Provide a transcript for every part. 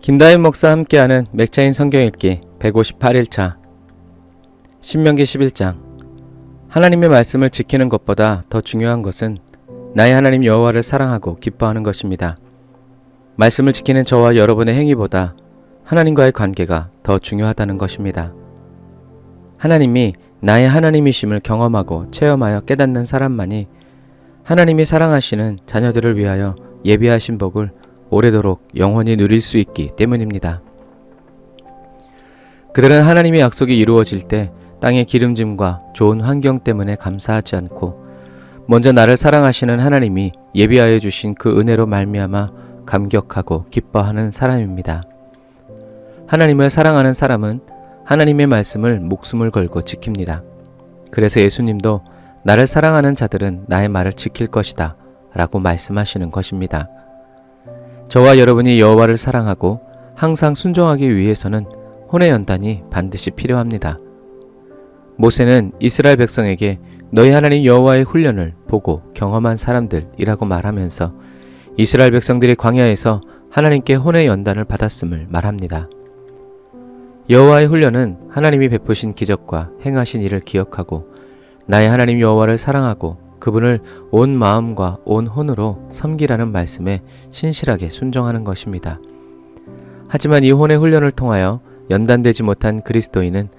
김다인 목사와 함께하는 맥자인 성경 읽기 158일차 신명기 11장. 하나님의 말씀을 지키는 것보다 더 중요한 것은 나의 하나님 여호와를 사랑하고 기뻐하는 것입니다. 말씀을 지키는 저와 여러분의 행위보다 하나님과의 관계가 더 중요하다는 것입니다. 하나님이 나의 하나님이심을 경험하고 체험하여 깨닫는 사람만이 하나님이 사랑하시는 자녀들을 위하여 예비하신 복을 오래도록 영원히 누릴 수 있기 때문입니다. 그들은 하나님의 약속이 이루어질 때 땅의 기름짐과 좋은 환경 때문에 감사하지 않고 먼저 나를 사랑하시는 하나님이 예비하여 주신 그 은혜로 말미암아 감격하고 기뻐하는 사람입니다. 하나님을 사랑하는 사람은 하나님의 말씀을 목숨을 걸고 지킵니다. 그래서 예수님도 나를 사랑하는 자들은 나의 말을 지킬 것이다 라고 말씀하시는 것입니다. 저와 여러분이 여호와를 사랑하고 항상 순종하기 위해서는 혼의 연단이 반드시 필요합니다. 모세는 이스라엘 백성에게 너희 하나님 여호와의 훈련을 보고 경험한 사람들이라고 말하면서 이스라엘 백성들이 광야에서 하나님께 혼의 연단을 받았음을 말합니다. 여호와의 훈련은 하나님이 베푸신 기적과 행하신 일을 기억하고 나의 하나님 여호와를 사랑하고 그분을 온 마음과 온 혼으로 섬기라는 말씀에 신실하게 순종하는 것입니다. 하지만 이 혼의 훈련을 통하여 연단되지 못한 그리스도인은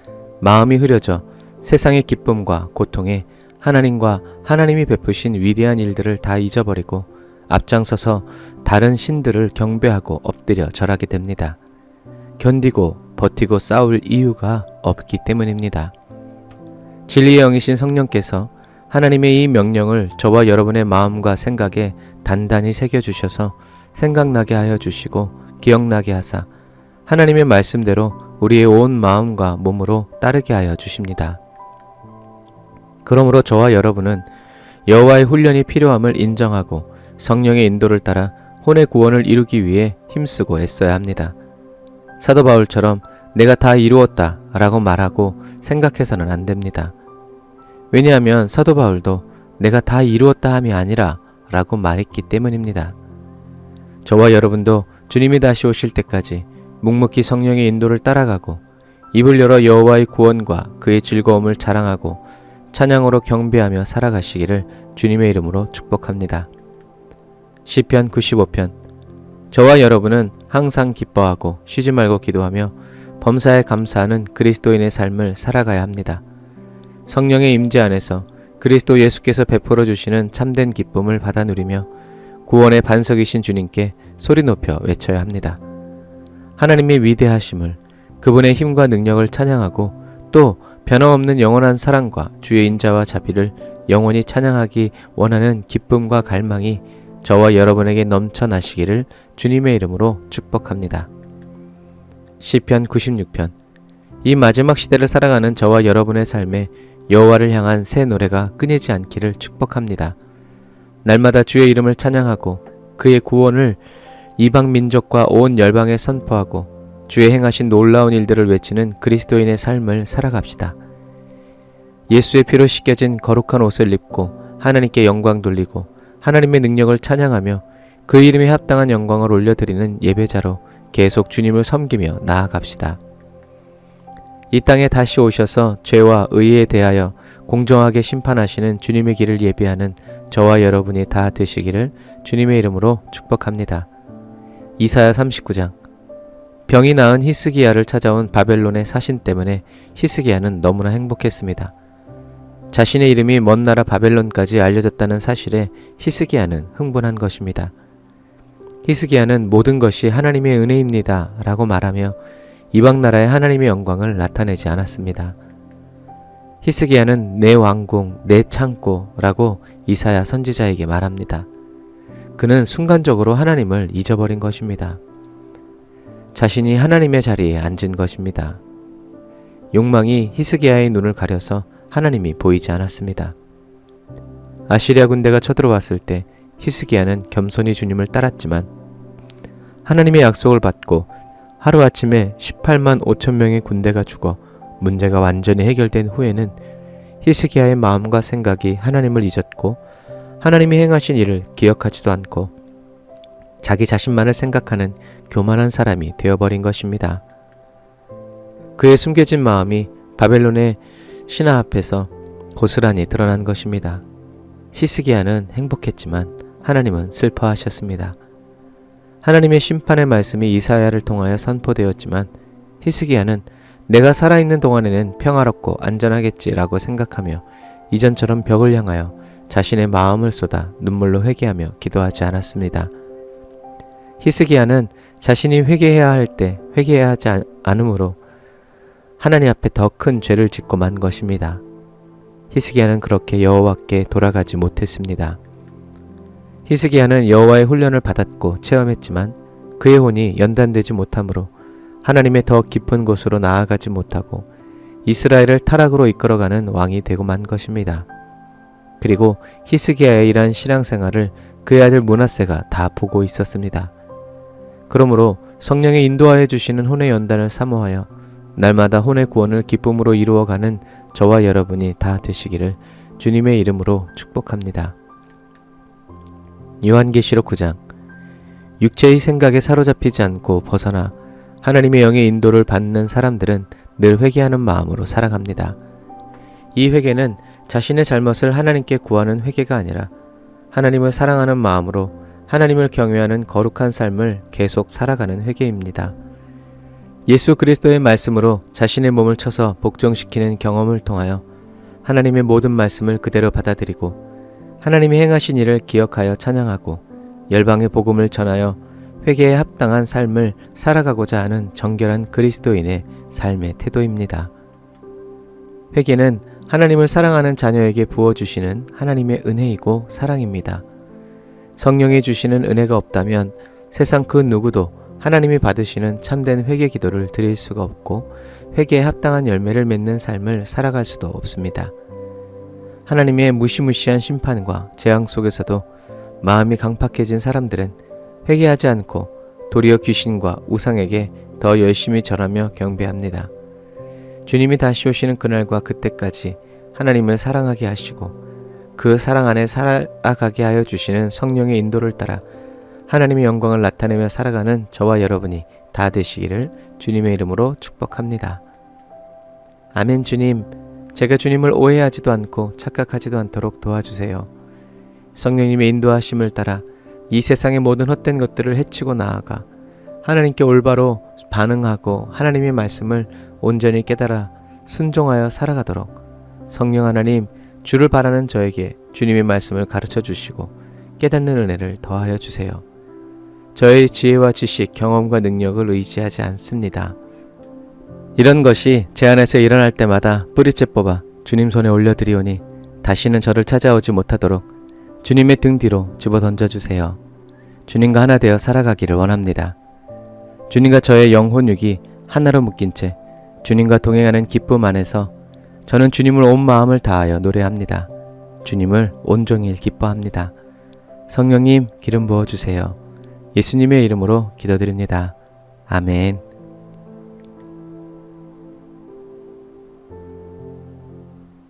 마음이 흐려져 세상의 기쁨과 고통에 하나님과 하나님이 베푸신 위대한 일들을 다 잊어버리고 앞장서서 다른 신들을 경배하고 엎드려 절하게 됩니다. 견디고 버티고 싸울 이유가 없기 때문입니다. 진리의 영이신 성령께서 하나님의 이 명령을 저와 여러분의 마음과 생각에 단단히 새겨주셔서 생각나게 하여 주시고 기억나게 하사 하나님의 말씀대로 우리의 온 마음과 몸으로 따르게 하여 주십니다. 그러므로 저와 여러분은 여호와의 훈련이 필요함을 인정하고 성령의 인도를 따라 혼의 구원을 이루기 위해 힘쓰고 애써야 합니다. 사도 바울처럼 내가 다 이루었다 라고 말하고 생각해서는 안 됩니다. 왜냐하면 사도 바울도 내가 다 이루었다 함이 아니라 라고 말했기 때문입니다. 저와 여러분도 주님이 다시 오실 때까지 묵묵히 성령의 인도를 따라가고 입을 열어 여호와의 구원과 그의 즐거움을 자랑하고 찬양으로 경배하며 살아가시기를 주님의 이름으로 축복합니다. 시편 95편. 저와 여러분은 항상 기뻐하고 쉬지 말고 기도하며 범사에 감사하는 그리스도인의 삶을 살아가야 합니다. 성령의 임재 안에서 그리스도 예수께서 베풀어 주시는 참된 기쁨을 받아 누리며 구원의 반석이신 주님께 소리 높여 외쳐야 합니다. 하나님의 위대하심을, 그분의 힘과 능력을 찬양하고 또 변함없는 영원한 사랑과 주의 인자와 자비를 영원히 찬양하기 원하는 기쁨과 갈망이 저와 여러분에게 넘쳐나시기를 주님의 이름으로 축복합니다. 시편 96편. 이 마지막 시대를 살아가는 저와 여러분의 삶에 여호와를 향한 새 노래가 끊이지 않기를 축복합니다. 날마다 주의 이름을 찬양하고 그의 구원을 이방 민족과 온 열방에 선포하고 주의 행하신 놀라운 일들을 외치는 그리스도인의 삶을 살아갑시다. 예수의 피로 씻겨진 거룩한 옷을 입고 하나님께 영광 돌리고 하나님의 능력을 찬양하며 그 이름에 합당한 영광을 올려드리는 예배자로 계속 주님을 섬기며 나아갑시다. 이 땅에 다시 오셔서 죄와 의에 대하여 공정하게 심판하시는 주님의 길을 예비하는 저와 여러분이 다 되시기를 주님의 이름으로 축복합니다. 이사야 39장. 병이 나은 히스기야를 찾아온 바벨론의 사신 때문에 히스기야는 너무나 행복했습니다. 자신의 이름이 먼 나라 바벨론까지 알려졌다는 사실에 히스기야는 흥분한 것입니다. 히스기야는 모든 것이 하나님의 은혜입니다 라고 말하며 이방 나라의 하나님의 영광을 나타내지 않았습니다. 히스기야는 내 왕궁, 내 창고라고 이사야 선지자에게 말합니다. 그는 순간적으로 하나님을 잊어버린 것입니다. 자신이 하나님의 자리에 앉은 것입니다. 욕망이 히스기야의 눈을 가려서 하나님이 보이지 않았습니다. 아시리아 군대가 쳐들어왔을 때 히스기야는 겸손히 주님을 따랐지만 하나님의 약속을 받고 하루아침에 18만 5천 명의 군대가 죽어 문제가 완전히 해결된 후에는 히스기야의 마음과 생각이 하나님을 잊었고 하나님이 행하신 일을 기억하지도 않고 자기 자신만을 생각하는 교만한 사람이 되어버린 것입니다. 그의 숨겨진 마음이 바벨론의 신하 앞에서 고스란히 드러난 것입니다. 히스기야는 행복했지만 하나님은 슬퍼하셨습니다. 하나님의 심판의 말씀이 이사야를 통하여 선포되었지만 히스기야는 내가 살아있는 동안에는 평화롭고 안전하겠지라고 생각하며 이전처럼 벽을 향하여 자신의 마음을 쏟아 눈물로 회개하며 기도하지 않았습니다. 히스기야는 자신이 회개해야 할 때 회개해야 하지 않으므로 하나님 앞에 더 큰 죄를 짓고 만 것입니다. 히스기야는 그렇게 여호와께 돌아가지 못했습니다. 히스기야는 여호와의 훈련을 받았고 체험했지만 그의 혼이 연단되지 못하므로 하나님의 더 깊은 곳으로 나아가지 못하고 이스라엘을 타락으로 이끌어가는 왕이 되고 만 것입니다. 그리고 히스기야의 이러한 신앙생활을 그의 아들 므낫세가 다 보고 있었습니다. 그러므로 성령의 인도하여 주시는 혼의 연단을 사모하여 날마다 혼의 구원을 기쁨으로 이루어가는 저와 여러분이 다 되시기를 주님의 이름으로 축복합니다. 요한계시록 9장. 육체의 생각에 사로잡히지 않고 벗어나 하나님의 영의 인도를 받는 사람들은 늘 회개하는 마음으로 살아갑니다. 이 회개는 자신의 잘못을 하나님께 구하는 회개가 아니라 하나님을 사랑하는 마음으로 하나님을 경외하는 거룩한 삶을 계속 살아가는 회개입니다. 예수 그리스도의 말씀으로 자신의 몸을 쳐서 복종시키는 경험을 통하여 하나님의 모든 말씀을 그대로 받아들이고 하나님이 행하신 일을 기억하여 찬양하고 열방의 복음을 전하여 회개에 합당한 삶을 살아가고자 하는 정결한 그리스도인의 삶의 태도입니다. 회개는 하나님을 사랑하는 자녀에게 부어주시는 하나님의 은혜이고 사랑입니다. 성령이 주시는 은혜가 없다면 세상 그 누구도 하나님이 받으시는 참된 회개 기도를 드릴 수가 없고 회개에 합당한 열매를 맺는 삶을 살아갈 수도 없습니다. 하나님의 무시무시한 심판과 재앙 속에서도 마음이 강팍해진 사람들은 회개하지 않고 도리어 귀신과 우상에게 더 열심히 절하며 경배합니다. 주님이 다시 오시는 그날과 그때까지 하나님을 사랑하게 하시고 그 사랑 안에 살아가게 하여 주시는 성령의 인도를 따라 하나님의 영광을 나타내며 살아가는 저와 여러분이 다 되시기를 주님의 이름으로 축복합니다. 아멘. 주님, 제가 주님을 오해하지도 않고 착각하지도 않도록 도와주세요. 성령님의 인도하심을 따라 이 세상의 모든 헛된 것들을 해치고 나아가 하나님께 올바로 반응하고 하나님의 말씀을 온전히 깨달아 순종하여 살아가도록 성령 하나님, 주를 바라는 저에게 주님의 말씀을 가르쳐 주시고 깨닫는 은혜를 더하여 주세요. 저의 지혜와 지식, 경험과 능력을 의지하지 않습니다. 이런 것이 제 안에서 일어날 때마다 뿌리째 뽑아 주님 손에 올려드리오니 다시는 저를 찾아오지 못하도록 주님의 등 뒤로 집어 던져주세요. 주님과 하나 되어 살아가기를 원합니다. 주님과 저의 영혼육이 하나로 묶인 채 주님과 동행하는 기쁨 안에서 저는 주님을 온 마음을 다하여 노래합니다. 주님을 온종일 기뻐합니다. 성령님, 기름 부어주세요. 예수님의 이름으로 기도드립니다. 아멘.